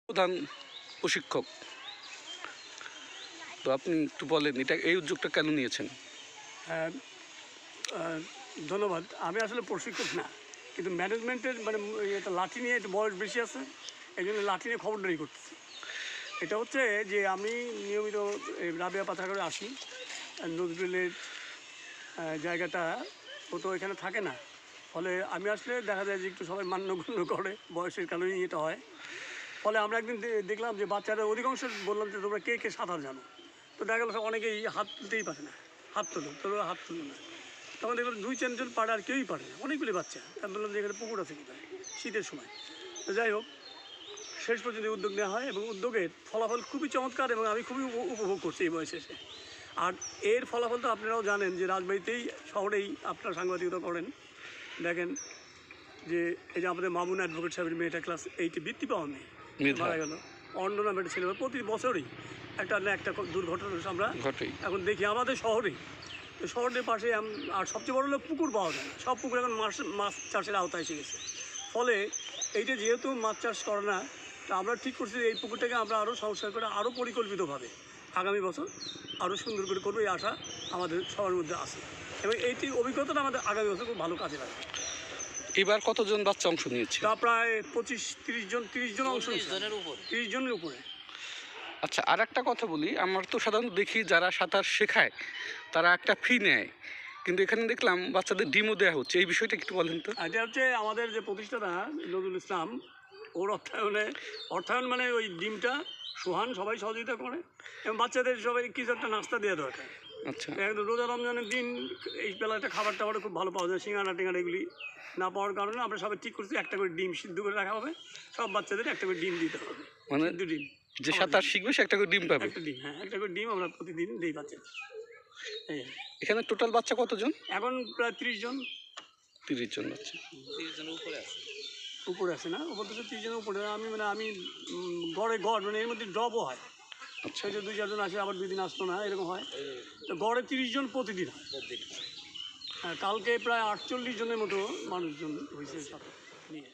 প্রধান প্রশিক্ষক। তো আপনি একটু বলেন এটা এই উদ্যোগটা কেন নিয়েছেন? হ্যাঁ, ধন্যবাদ। আমি আসলে প্রশিক্ষক না, কিন্তু ম্যানেজমেন্টের মানে এটা লাঠি নিয়ে একটু বয়স বেশি আছে, এই জন্য লাঠি নিয়ে খবরদারি করতেছি। এটা হচ্ছে যে আমি নিয়মিত এই রাবেয়া পাঠাগারে আসি। নজরুলের জায়গাটা ও তো এখানে থাকে না, ফলে আমি আসলে দেখা যায় যে একটু সবাই মান্যগণ্য করে, বয়সের কারণেই এটা হয়। ফলে আমরা একদিন দেখলাম যে বাচ্চারা অধিকাংশ বললাম যে তোমরা কে কে সাঁতার জানো, তো দেখা গেলো অনেকেই হাত তুলতেই পারে না। হাত তোলো, তোরা হাত তুলো না। তখন দেখলাম 2-4 জন পারে, আর কেউই পারে না, অনেকগুলি বাচ্চা। আমি বললাম যে এখানে পুকুর আছে কোথায়, শীতের সময়। তো যাই হোক, শেষ পর্যন্ত উদ্যোগ নেওয়া হয় এবং উদ্যোগের ফলাফল খুবই চমৎকার এবং আমি খুবই উপভোগ করছি এই বয়সে এসে। আর এর ফলাফল তো আপনারাও জানেন যে রাজবাড়িতেই, শহরেই আপনারা সাংবাদিকতা করেন, দেখেন যে এই যে আমাদের মামুন অ্যাডভোকেট সাহেবের মেয়েটা ক্লাস 8-এ বৃত্তি পাওয়া মেয়ে মারা গেল। অন্য নামের ছেলে প্রতি বছরই একটা না একটা দুর্ঘটনা আমরা এখন দেখি আমাদের শহরেই। তো শহরের পাশে আর সবচেয়ে বড় হলো পুকুর পাওয়া যায় না, সব পুকুর এখন মাছ চাষের আওতায় এসে গেছে। ফলে এইটা যেহেতু মাছ চাষ করে না, তা আমরা ঠিক করছি এই পুকুরটাকে আমরা আরও সংস্কার করে আরও পরিকল্পিতভাবে আগামী বছর আরও সুন্দর করে করবো, এই আশা আমাদের সবার মধ্যে আছে এবং এইটি অভিজ্ঞতাটা আমাদের আগামী বছর খুব ভালো কাজে লাগবে। এবার কতজন বাচ্চা অংশ নিয়েছে? তা প্রায় 25-30 জন অংশ নিয়েছে, 30 জনের উপরে। আচ্ছা, আর একটা কথা বলি, আমরা তো সাধারণত দেখি যারা সাঁতার শেখায় তারা একটা ফি নেয়, কিন্তু এখানে দেখলাম বাচ্চাদের ডিমও দেওয়া হচ্ছে, এই বিষয়টা একটু বলেন তো। এটা হচ্ছে আমাদের যে প্রতিষ্ঠাতা নজরুল ইসলাম, ওর অর্থায়ন মানে ওই ডিমটা সোহান সবাই সহযোগিতা করে এবং বাচ্চাদের সবাই কিছু একটা নাস্তা দেওয়া দরকার। আচ্ছা, একদম রোজা রমজানের দিন এই বেলাটা খাবার টাবার খুব ভালো পাওয়া যায়, সিঙ্গাড়া টিঙ্গাড়া এগুলি না পাওয়ার কারণে আমরা সবাই ঠিক করছি একটা করে ডিম সিদ্ধ করে রাখা হবে, সব বাচ্চাদের একটা করে ডিম দিতে হবে, মানে 2 ডিম। যে সাঁতার শিখবে সে একটা করে ডিম পাবে? একটা ডিম, হ্যাঁ, একটা করে ডিম আমরা প্রতিদিন দিই বাচ্চাদের। এখানে টোটাল বাচ্চা কতজন? এখন প্রায় 30 জন। 30 জন বাচ্চা। 30 জনের উপরে আছে না, উপর থেকে 30 জনের উপরে। আমি গড়ে মানে এর মধ্যে ড্রপও হয়। আচ্ছা, যে 2-4 জন আসে, আবার 2 দিন আসতো না, এরকম হয়। তো গড়ে 30 জন প্রতিদিন হয়। হ্যাঁ, কালকে প্রায় 48 জনের মতো মানুষজন হয়েছে নিয়ে।